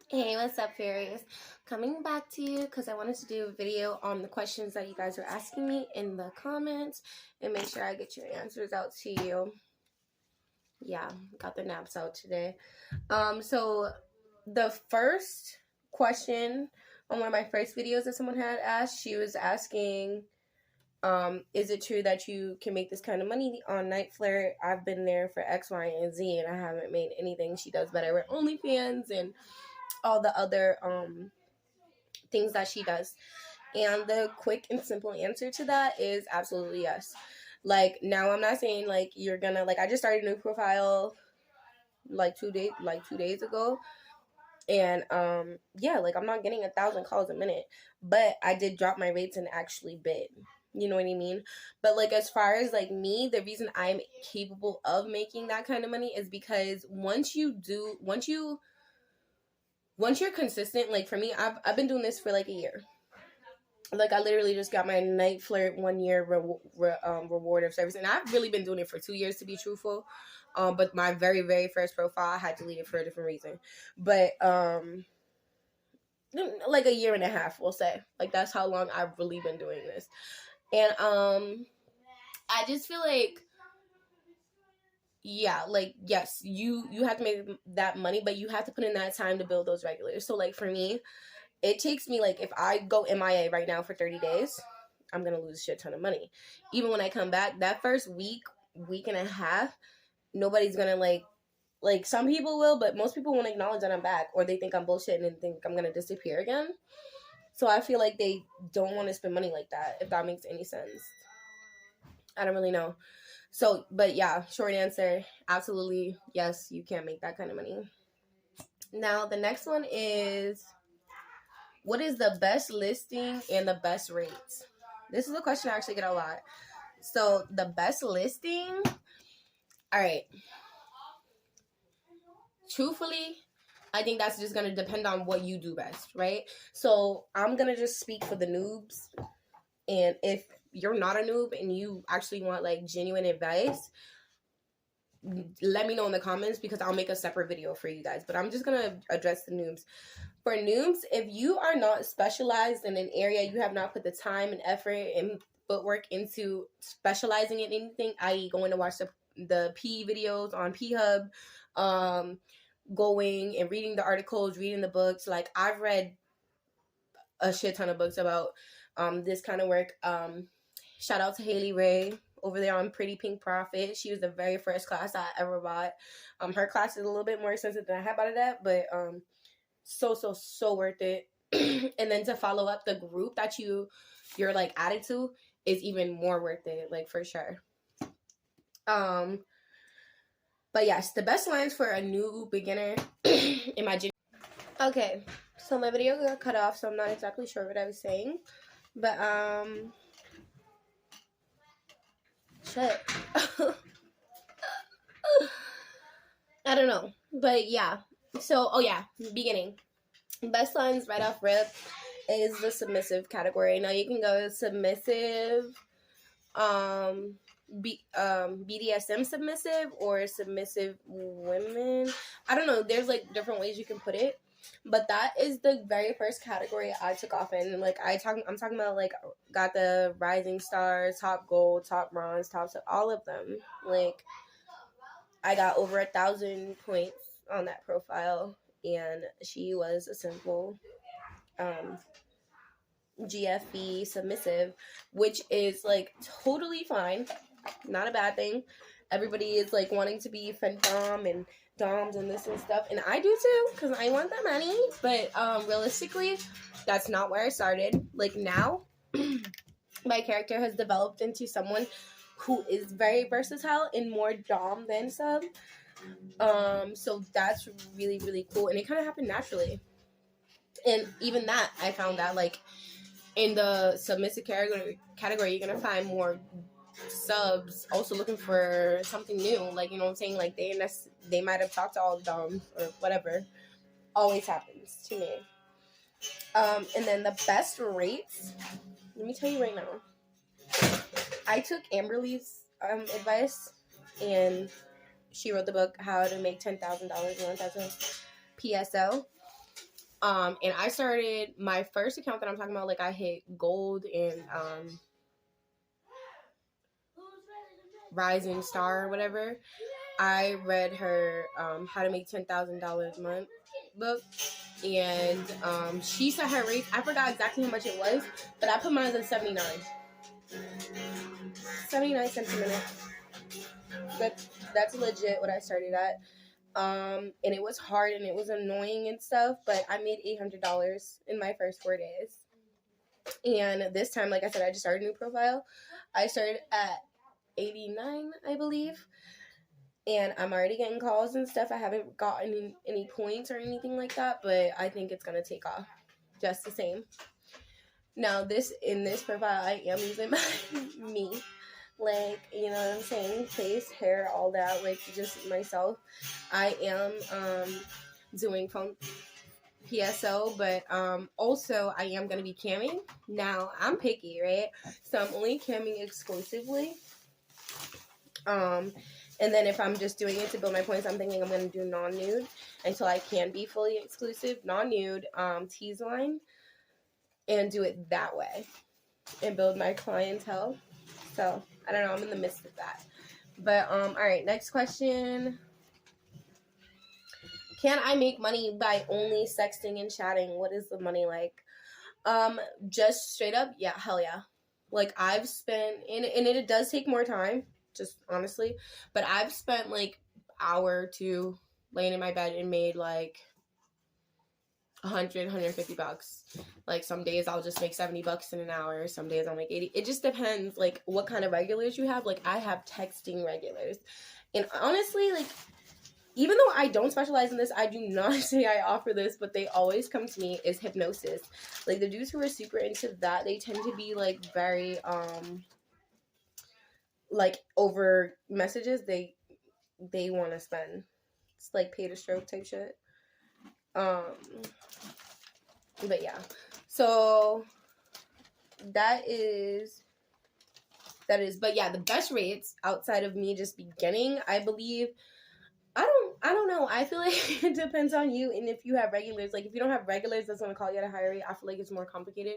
Hey, what's up, fairies? Coming back to you because I wanted to do a video on the questions that you guys are asking me in the comments and make sure I get your answers out to you. Yeah, got the naps out today. So the first question on one of my first videos that someone had asked, she was asking, is it true that you can make this kind of money on Night Flirt? I've been there for X, Y, and Z, and I haven't made anything. She does better with OnlyFans and all the other things that she does. And the quick and simple answer to that is absolutely yes. Like, now I'm not saying like you're gonna, like, I just started a new profile like 2 days ago, and yeah, like, I'm not getting 1,000 calls a minute, but I did drop my rates and actually bid. You know what I mean? But like, as far as like me, the reason I'm capable of making that kind of money is because once you're consistent, like for me, I've been doing this for like a year. Like, I literally just got my Night Flirt 1 year reward of service, and I've really been doing it for 2 years, to be truthful. But my very, very first profile, I had to delete it for a different reason. But like a year and a half, we'll say. Like, that's how long I've really been doing this. And I just feel like, yeah, like, yes, you have to make that money, but you have to put in that time to build those regulars. So like, for me, it takes me, like, if I go MIA right now for 30 days, I'm going to lose a shit ton of money. Even when I come back, that first week and a half, nobody's going to, like, some people will, but most people won't acknowledge that I'm back, or they think I'm bullshitting and think I'm going to disappear again. So I feel like they don't want to spend money like that, if that makes any sense. I don't really know. So, but yeah, short answer, absolutely, yes, you can make that kind of money. Now, the next one is, what is the best listing and the best rates? This is a question I actually get a lot. So the best listing, all right. Truthfully, I think that's just going to depend on what you do best, right? So I'm going to just speak for the noobs. And if you're not a noob and you actually want like genuine advice, let me know in the comments, because I'll make a separate video for you guys. But I'm just going to address the noobs. For noobs, if you are not specialized in an area, you have not put the time and effort and footwork into specializing in anything, i.e. going to watch the P videos on P-Hub, going and reading the articles, reading the books. Like, I've read a shit ton of books about this kind of work. Shout out to Haley Ray over there on Pretty Pink Profit. She was the very first class I ever bought. Her class is a little bit more expensive than I had bought it at, but so worth it. And then to follow up, the group that you're like added to is even more worth it, like, for sure. But yes, the best lines for a new beginner in my okay, so my video got cut off, so I'm not exactly sure what I was saying, but shit. I don't know, but yeah. So, oh yeah, beginning. Best lines right off rip is the submissive category. Now, you can go submissive, BDSM submissive, or submissive women. I don't know. There's like different ways you can put it, but that is the very first category I took off in. Like, I'm talking about, like, got the rising stars, top gold, top bronze, top, all of them. Like, I got over 1,000 points on that profile, and she was a simple GFB submissive, which is like totally fine, not a bad thing. Everybody is like wanting to be femdom and doms and this and stuff, and I do too, because I want the money. But realistically, that's not where I started. Like, now my character has developed into someone who is very versatile and more dom than sub. So that's really, really cool, and it kind of happened naturally. And even that, I found that, like, in the submissive category, you're gonna find more subs also looking for something new. Like, you know what I'm saying? Like, they might have talked to all the doms or whatever. Always happens to me. And then the best rates, let me tell you right now. I took Amberly's advice, and she wrote the book How to Make $10,000 in 1,000 PSO. And I started my first account that I'm talking about, like I hit gold and rising star or whatever. I read her How to Make $10,000 a Month book, and she said her rate, I forgot exactly how much it was, but I put mine at 79 cents a minute. That's legit what I started at. And it was hard and it was annoying and stuff, but I made $800 in my first 4 days. And this time, like I said, I just started a new profile. I started at 89, I believe. And I'm already getting calls and stuff. I haven't gotten any points or anything like that, but I think it's going to take off just the same. Now, in this profile, I am using me. Like, you know what I'm saying? Face, hair, all that. Like, just myself. I am doing phone PSO, but also I am going to be camming. Now, I'm picky, right? So I'm only camming exclusively. And then if I'm just doing it to build my points, I'm thinking I'm going to do non-nude until I can be fully exclusive, non-nude, tease line, and do it that way and build my clientele. So, I don't know. I'm in the midst of that. But, all right. Next question. Can I make money by only sexting and chatting? What is the money like? Just straight up, yeah, hell yeah. Like, I've spent, and it does take more time, just honestly, but I've spent like hour or two laying in my bed and made like $150. Like, some days I'll just make $70 in an hour. Some days I'll make 80. It just depends, like, what kind of regulars you have. Like, I have texting regulars. And honestly, like, even though I don't specialize in this, I do not say I offer this, but they always come to me, is hypnosis. Like, the dudes who are super into that, they tend to be, like, very, like, over messages. They want to spend. It's, like, pay to stroke type shit. But, yeah. So, that is, but, yeah, the best rates, outside of me just beginning, I believe, I don't know. I feel like it depends on you, and if you have regulars. Like, if you don't have regulars that's going to call you at a higher rate, I feel like it's more complicated.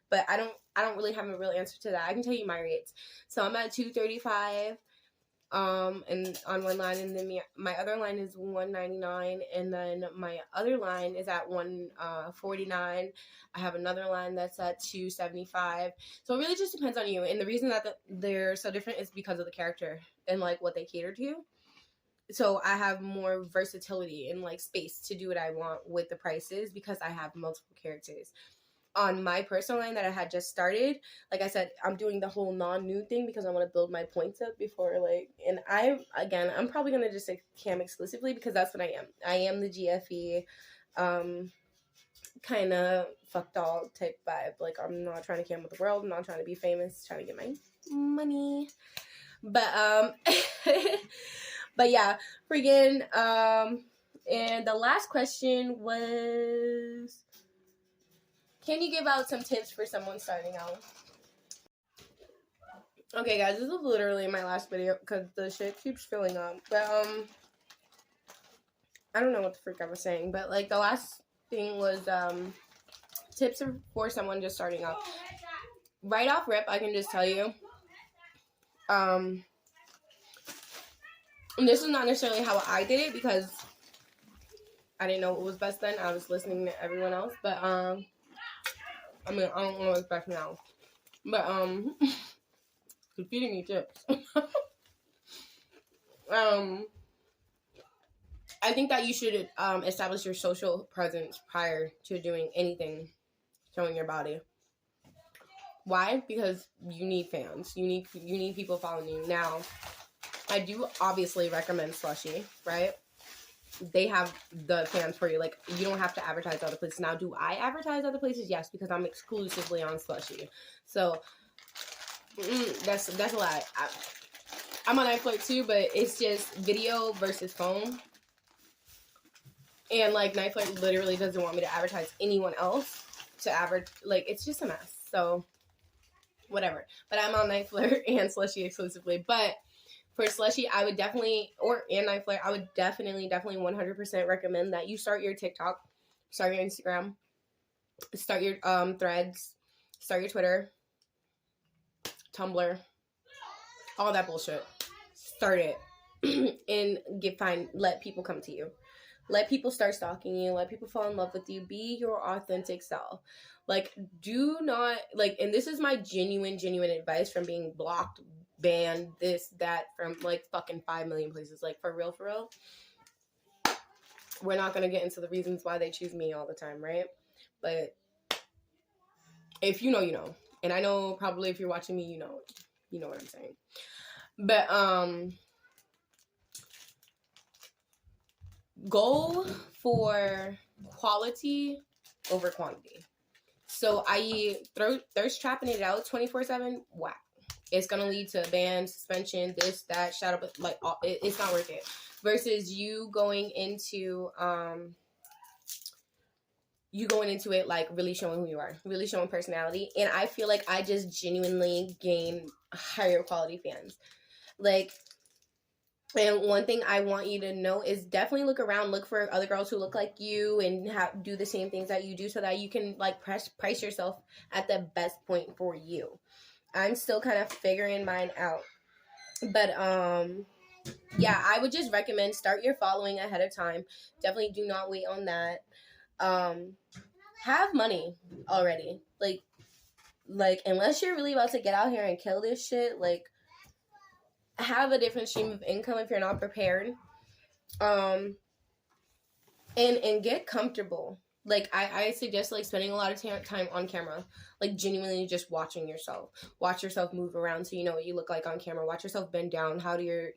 But I don't really have a real answer to that. I can tell you my rates. So I'm at $235 and on one line, and then my other line is $199, and then my other line is at $149. I have another line that's at $275. So it really just depends on you. And the reason that they're so different is because of the character and like what they cater to. So I have more versatility and like space to do what I want with the prices because I have multiple characters. On my personal line that I had just started, like I said, I'm doing the whole non-nude thing because I want to build my points up before, like, and I'm probably going to just cam exclusively because that's what I am. I am the GFE, kind of fuck dog type vibe. Like, I'm not trying to cam with the world. I'm not trying to be famous, trying to get my money. But, but yeah, friggin', and the last question was, can you give out some tips for someone starting out? Okay, guys, this is literally my last video because the shit keeps filling up. But, I don't know what the frick I was saying, but, like, the last thing was, tips for someone just starting out. Right off rip, I can just tell you, and this is not necessarily how I did it because I didn't know what was best then. I was listening to everyone else, but, I mean, I don't know what's best now. But, it's feeding me tips. I think that you should, establish your social presence prior to doing anything showing your body. Why? Because you need fans. You need people following you. Now, I do obviously recommend Slushy, right? They have the fans for you. Like, you don't have to advertise other places. Now, do I advertise other places? Yes, because I'm exclusively on Slushy. So, that's a lie. I'm on iFlirt too, but it's just video versus phone. And, like, Nightflirt literally doesn't want me to advertise anyone else like, it's just a mess. So, whatever. But I'm on Nightflirt and Slushy exclusively. But for Slushy, I would definitely, and Nightflirt, I would definitely 100% recommend that you start your TikTok Start your Instagram. Start your threads. Start your Twitter. Tumblr. All that bullshit. Start it. And let people come to you. Let people start stalking you. Let people fall in love with you. Be your authentic self. Like, do not, like, and this is my genuine advice from being blocked, banned, this, that, from, like, fucking 5 million places. Like, for real. We're not going to get into the reasons why they choose me all the time, right? But if you know, you know. And I know probably if you're watching me, you know what I'm saying. But, go for quality over quantity. So, i.e., thirst trapping it out 24/7, whack. It's gonna lead to ban, suspension, this, that, shadow, but like it's not worth it. Versus you going into it like really showing who you are, really showing personality, and I feel like I just genuinely gain higher quality fans. Like, and one thing I want you to know is definitely look around, look for other girls who look like you and do the same things that you do, so that you can like price yourself at the best point for you. I'm still kind of figuring mine out, but yeah, I would just recommend start your following ahead of time. Definitely do not wait on that. Have money already, like unless you're really about to get out here and kill this shit, like, have a different stream of income if you're not prepared. And get comfortable. Like, I suggest like spending a lot of time on camera, like genuinely just watching yourself. Watch yourself move around so you know what you look like on camera. Watch yourself bend down. How do your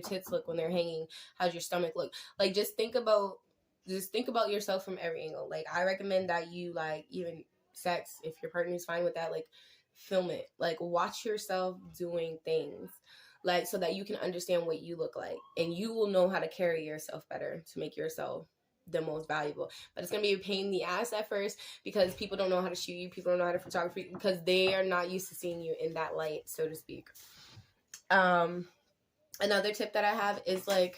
tits look when they're hanging? How's your stomach look? Like, just think about yourself from every angle. Like, I recommend that you, like, even sex, if your partner's fine with that, like, film it. Like, watch yourself doing things, like, so that you can understand what you look like, and you will know how to carry yourself better to make yourself the most valuable. But it's gonna be a pain in the ass at first, because people don't know how to shoot you, people don't know how to photography, because they are not used to seeing you in that light, so to speak. Another tip that I have is, like,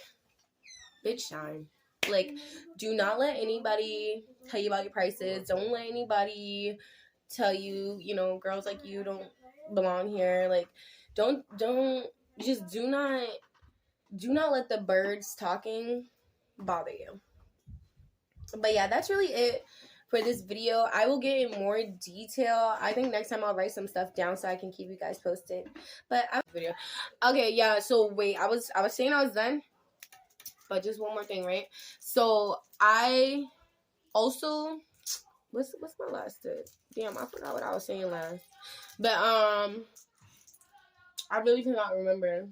bitch shine. Like, do not let anybody tell you about your prices. Don't let anybody tell you, girls like you don't belong here. Like, don't just do not let the birds talking bother you. But yeah, that's really it for this video. I will get in more detail. I think next time I'll write some stuff down so I can keep you guys posted. But video. Okay, yeah, so wait, I was saying I was done. But just one more thing, right? So I also, what's my last tip? Damn, I forgot what I was saying last. But I really cannot remember.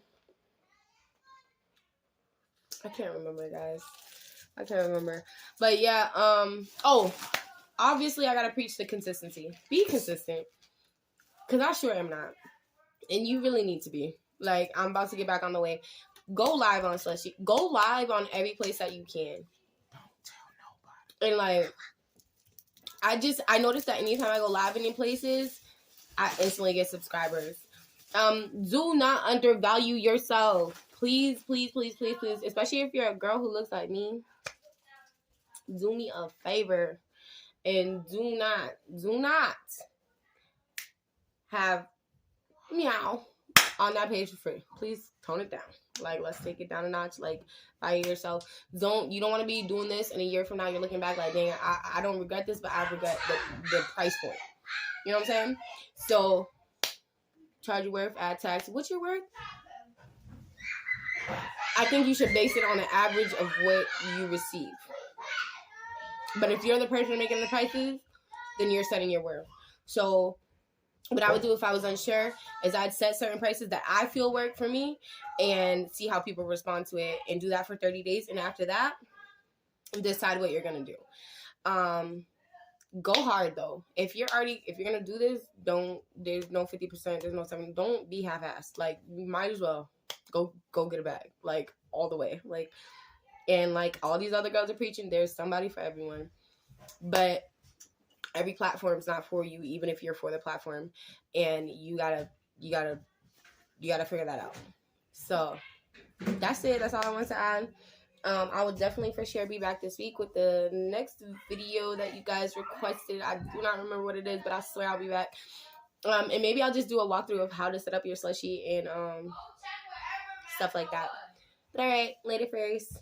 I can't remember, guys. I can't remember. But yeah, oh, obviously I gotta preach the consistency. Be consistent. Cause I sure am not. And you really need to be. Like, I'm about to get back on the way. Go live on Slushy. Go live on every place that you can. Don't tell nobody. And like, I noticed that anytime I go live in any places, I instantly get subscribers. Do not undervalue yourself. Please, please, please, please, please. Especially if you're a girl who looks like me. Do me a favor. And do not have meow on that page for free. Please tone it down. Like, let's take it down a notch. Like, value yourself. You don't want to be doing this and a year from now you're looking back like, dang, I don't regret this, but I regret the price point. You know what I'm saying? So, charge your worth, add tax. What's your worth? I think you should base it on the average of what you receive. But if you're the person making the prices, then you're setting your worth. So, what I would do if I was unsure is I'd set certain prices that I feel work for me and see how people respond to it, and do that for 30 days. And after that, decide what you're going to do. Go hard though. If you're going to do this, there's no 50%, there's no 70%. Don't be half-assed. Like, you might as well go get a bag, like, all the way. Like, and like all these other girls are preaching, there's somebody for everyone. But every platform is not for you, even if you're for the platform, and you gotta figure that out. So that's it. That's all I want to add. I will definitely for sure be back this week with the next video that you guys requested. I do not remember what it is, but I swear I'll be back. And maybe I'll just do a walkthrough of how to set up your slushie and stuff like that. But all right, later, fairies.